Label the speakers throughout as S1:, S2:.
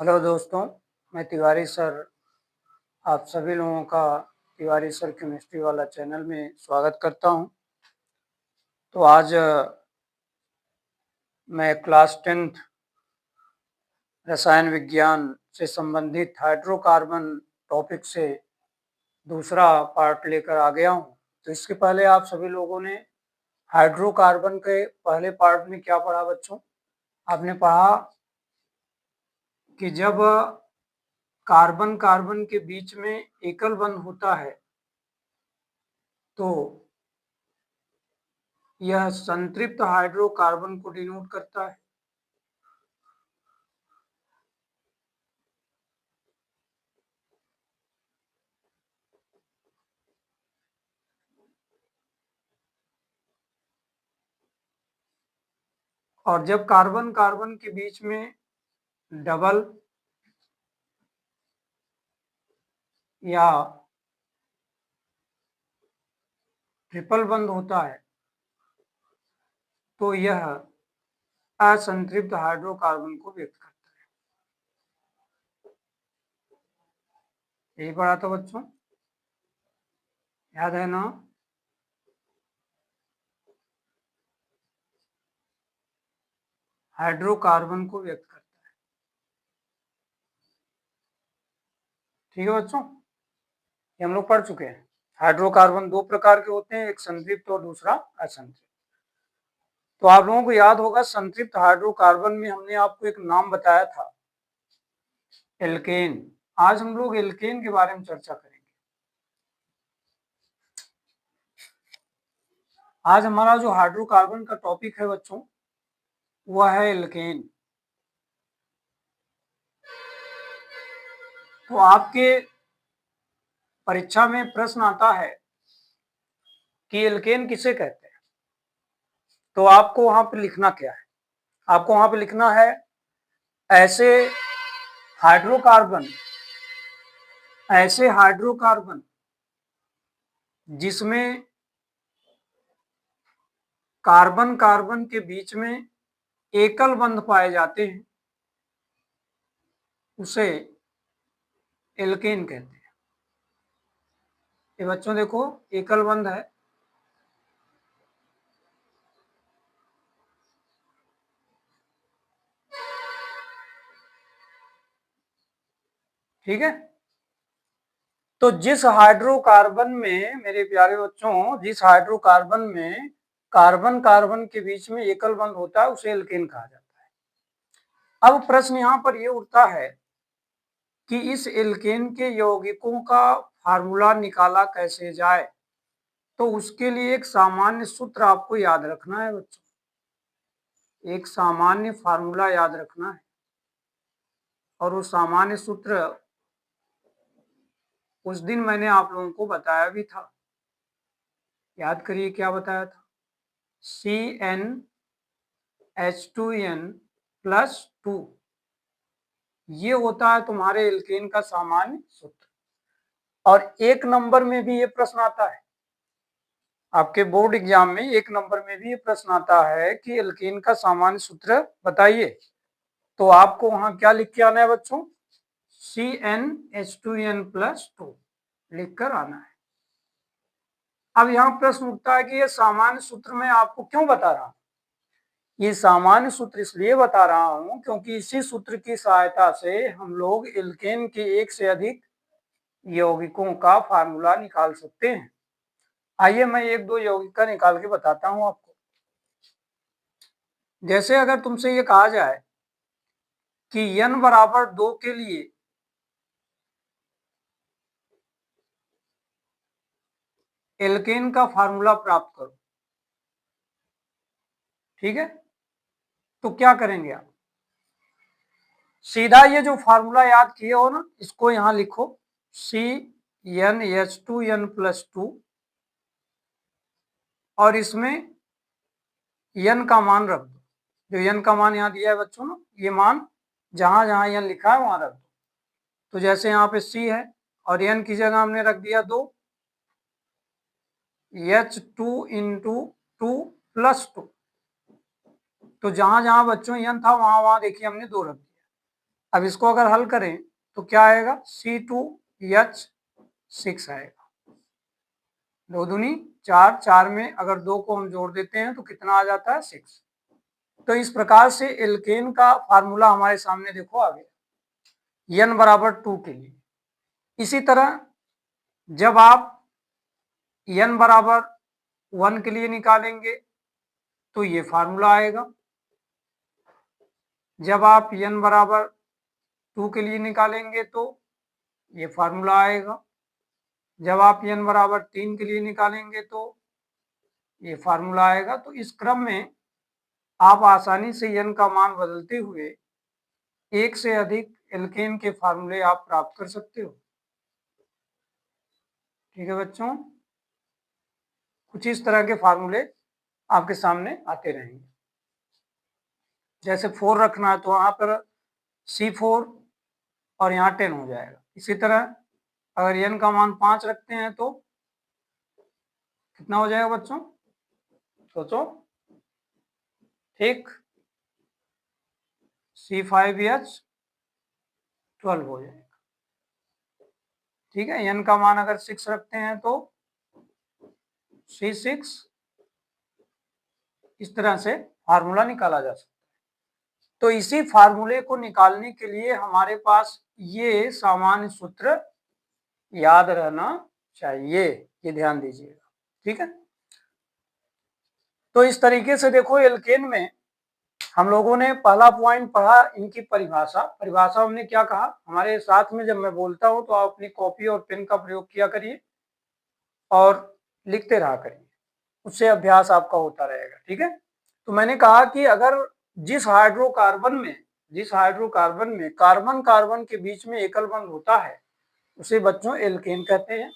S1: Hello दोस्तों, मैं Tiwari sir आप सभी लोगों का तिवारी सर केमिस्ट्री वाला चैनल में स्वागत करता हूं। तो आज मैं क्लास 10th रसायन विज्ञान से संबंधित हाइड्रोकार्बन टॉपिक से दूसरा पार्ट लेकर आ गया हूं। तो इसके पहले आप सभी लोगों ने हाइड्रोकार्बन के पहले पार्ट में क्या पढ़ा बच्चों? आपने पढ़ा कि जब कार्बन कार्बन के बीच में एकल बंध होता है तो यह संतृप्त हाइड्रोकार्बन को डिनोट करता है। और जब कार्बन कार्बन के बीच में डबल या ट्रिपल बंध होता है तो यह असंतृप्त हाइड्रोकार्बन को व्यक्त करता है। यही पढ़ा था बच्चों, याद है ना? हाइड्रोकार्बन को व्यक्त करता है। ठीक है बच्चों, ये हम लोग पढ़ चुके हैं। हाइड्रोकार्बन दो प्रकार के होते हैं, एक संतृप्त और दूसरा असंतृप्त। तो आप लोगों को याद होगा संतृप्त हाइड्रोकार्बन में हमने आपको एक नाम बताया था, एल्केन। आज हम लोग एल्केन के बारे में चर्चा करेंगे। आज हमारा जो हाइड्रोकार्बन का टॉपिक है बच्चों वह है एल्केन। तो आपके परीक्षा में प्रश्न आता है कि एल्केन किसे कहते हैं, तो आपको वहां पर लिखना क्या है? आपको वहां पर लिखना है ऐसे हाइड्रोकार्बन जिसमें कार्बन कार्बन के बीच में एकल बंध पाए जाते हैं उसे एल्केन कहते हैं। ये बच्चों देखो, एकल बंध है, ठीक है। तो जिस हाइड्रोकार्बन में मेरे प्यारे बच्चों, जिस हाइड्रोकार्बन में कार्बन कार्बन के बीच में एकल बंध होता है उसे एल्केन कहा जाता है। अब प्रश्न यहां पर यह उठता है कि इस एल्केन के यौगिकों का फार्मूला निकाला कैसे जाए। तो उसके लिए एक सामान्य सूत्र आपको याद रखना है बच्चों, एक सामान्य फार्मूला याद रखना है। और वो सामान्य सूत्र उस दिन मैंने आप लोगों को बताया भी था। याद करिए क्या बताया था? CnH2n+2 ये होता है तुम्हारे एल्केन का सामान्य सूत्र। और एक नंबर में भी ये प्रश्न आता है, आपके बोर्ड एग्जाम में एक नंबर में भी ये प्रश्न आता है कि एल्केन का सामान्य सूत्र बताइए। तो आपको वहां क्या लिख के आना है बच्चों? CnH2n+2 लिख कर आना है। अब यहाँ प्रश्न उठता है कि ये सामान्य सूत्र मैं आपको क्यों बता रहा हूं? ये सामान्य सूत्र इसलिए बता रहा हूं क्योंकि इसी सूत्र की सहायता से हम लोग एल्केन के एक से अधिक यौगिकों का फार्मूला निकाल सकते हैं। आइए मैं एक दो यौगिक का निकाल के बताता हूं आपको। जैसे अगर तुमसे ये कहा जाए कि n बराबर 2 के लिए एल्केन का फार्मूला प्राप्त करो, ठीक है, तो क्या करेंगे आप? सीधा ये जो फार्मूला याद किए हो ना, इसको यहां लिखो CnH2n+2 और इसमें n का मान रख दो। जो n का मान यहाँ दिया है बच्चों ना, ये मान जहां जहां n लिखा है वहां रख दो। तो जैसे यहाँ पे C है और n की जगह हमने रख दिया 2, H2 × 2 + 2। तो जहां जहां बच्चों n था वहां वहां देखिए हमने 2 रख दिया। अब इसको अगर हल करें तो क्या आएगा, C2H6 आएगा। 2 दूनी 4, 4 में अगर 2 को हम जोड़ देते हैं तो कितना आ जाता है, 6। तो इस प्रकार से एल्केन का फार्मूला हमारे सामने देखो आ गया n बराबर 2 के लिए। इसी तरह जब आप n बराबर 1 के लिए निकालेंगे तो ये फार्मूला आएगा। जब आप n बराबर 2 के लिए निकालेंगे तो ये फार्मूला आएगा। जब आप n बराबर 3 के लिए निकालेंगे तो ये फार्मूला आएगा। तो इस क्रम में आप आसानी से n का मान बदलते हुए एक से अधिक एल्केन के फार्मूले आप प्राप्त कर सकते हो। ठीक है बच्चों, कुछ इस तरह के फार्मूले आपके सामने आते रहेंगे। जैसे 4 रखना है तो वहां पर C4 और यहाँ 10 हो जाएगा। इसी तरह अगर n का मान 5 रखते हैं तो कितना हो जाएगा बच्चों, सोचो। ठीक, C5H12 हो जाएगा। ठीक है, n का मान अगर 6 रखते हैं तो C6, इस तरह से फार्मूला निकाला जा सकता है। तो इसी फार्मूले को निकालने के लिए हमारे पास ये सामान्य सूत्र याद रहना चाहिए, ये ध्यान दीजिएगा। ठीक है, तो इस तरीके से देखो एल्केन में हम लोगों ने पहला पॉइंट पढ़ा इनकी परिभाषा हमने क्या कहा, हमारे साथ में जब मैं बोलता हूं तो आप अपनी कॉपी और पेन का प्रयोग किया करिए और लिखते रहा करिए, उससे अभ्यास आपका होता रहेगा। ठीक है, तो मैंने कहा कि अगर जिस हाइड्रोकार्बन में कार्बन कार्बन के बीच में एकल बंध होता है उसे बच्चों एल्केन कहते हैं।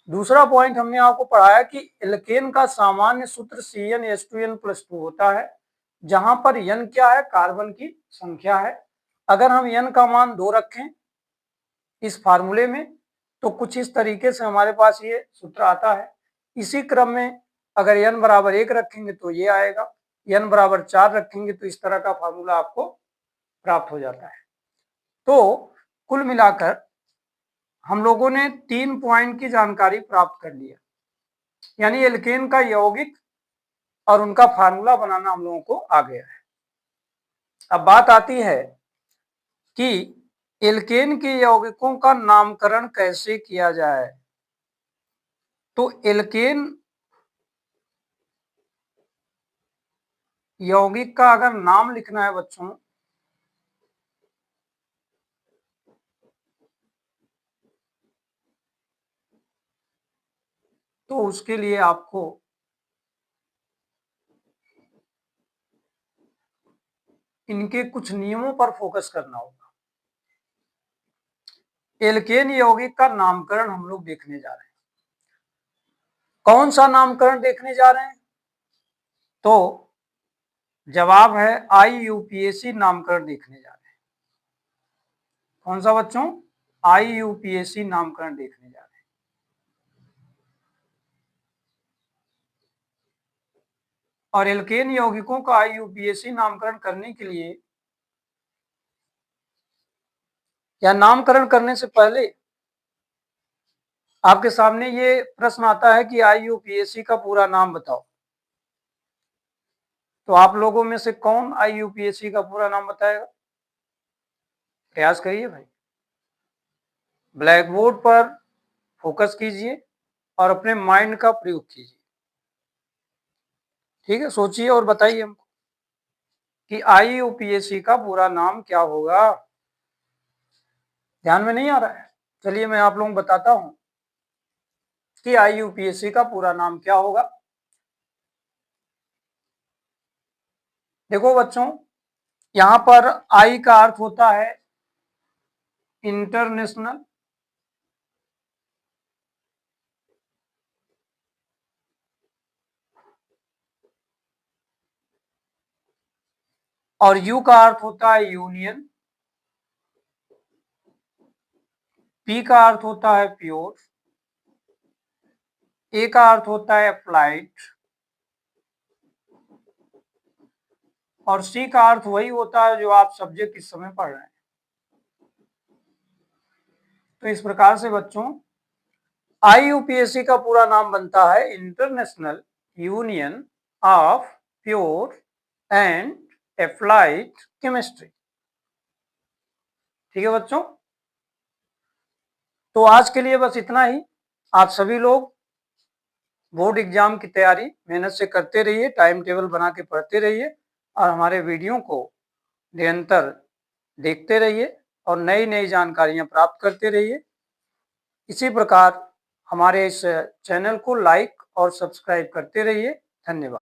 S1: दूसरा पॉइंट हमने आपको पढ़ाया कि एल्केन का सामान्य सूत्र CnH2n+2 होता है, जहां पर n क्या है, कार्बन की संख्या है। अगर हम n का मान 2 रखें इस फार्मूले में तो कुछ इस तरीके से हमारे पास ये सूत्र आता है। इसी क्रम में अगर n बराबर 1 रखेंगे तो ये आएगा, n बराबर 4 रखेंगे तो इस तरह का फार्मूला आपको प्राप्त हो जाता है। तो कुल मिलाकर हम लोगों ने 3 पॉइंट की जानकारी प्राप्त कर लिया, यानी एल्केन का यौगिक और उनका फार्मूला बनाना हम लोगों को आ गया है। अब बात आती है कि एल्केन के यौगिकों का नामकरण कैसे किया जाए। तो एल्केन यौगिक का अगर नाम लिखना है बच्चों तो उसके लिए आपको इनके कुछ नियमों पर फोकस करना होगा। एल्केन यौगिक का नामकरण हम लोग देखने जा रहे हैं। कौन सा नामकरण देखने जा रहे हैं, तो जवाब है IUPAC नामकरण देखने जा रहे हैं। कौन सा बच्चों, IUPAC नामकरण देखने जा रहे हैं। और एल्केन यौगिकों का IUPAC नामकरण करने के लिए या नामकरण करने से पहले आपके सामने ये प्रश्न आता है कि IUPAC का पूरा नाम बताओ। तो आप लोगों में से कौन IUPAC का पूरा नाम बताएगा, प्रयास करिए भाई। ब्लैक बोर्ड पर फोकस कीजिए और अपने माइंड का प्रयोग कीजिए। ठीक है, सोचिए और बताइए हमको कि IUPAC का पूरा नाम क्या होगा। ध्यान में नहीं आ रहा है, चलिए मैं आप लोगों को बताता हूं कि IUPAC का पूरा नाम क्या होगा। देखो बच्चों, यहां पर I का अर्थ होता है इंटरनेशनल, और U का अर्थ होता है यूनियन, P का अर्थ होता है प्योर, A का अर्थ होता है अप्लाइड और C का अर्थ वही होता है जो आप सब्जेक्ट इस समय पढ़ रहे हैं। तो इस प्रकार से बच्चों IUPAC का पूरा नाम बनता है international union of pure and applied chemistry. ठीक है बच्चों, तो आज के लिए बस इतना ही। आप सभी लोग बोर्ड एग्जाम की तैयारी मेहनत से करते रहिए, टाइम टेबल बना के पढ़ते रहिए और हमारे वीडियो को निरंतर देखते रहिए और नई नई जानकारियां प्राप्त करते रहिए। इसी प्रकार हमारे इस चैनल को लाइक और सब्सक्राइब करते रहिए। धन्यवाद।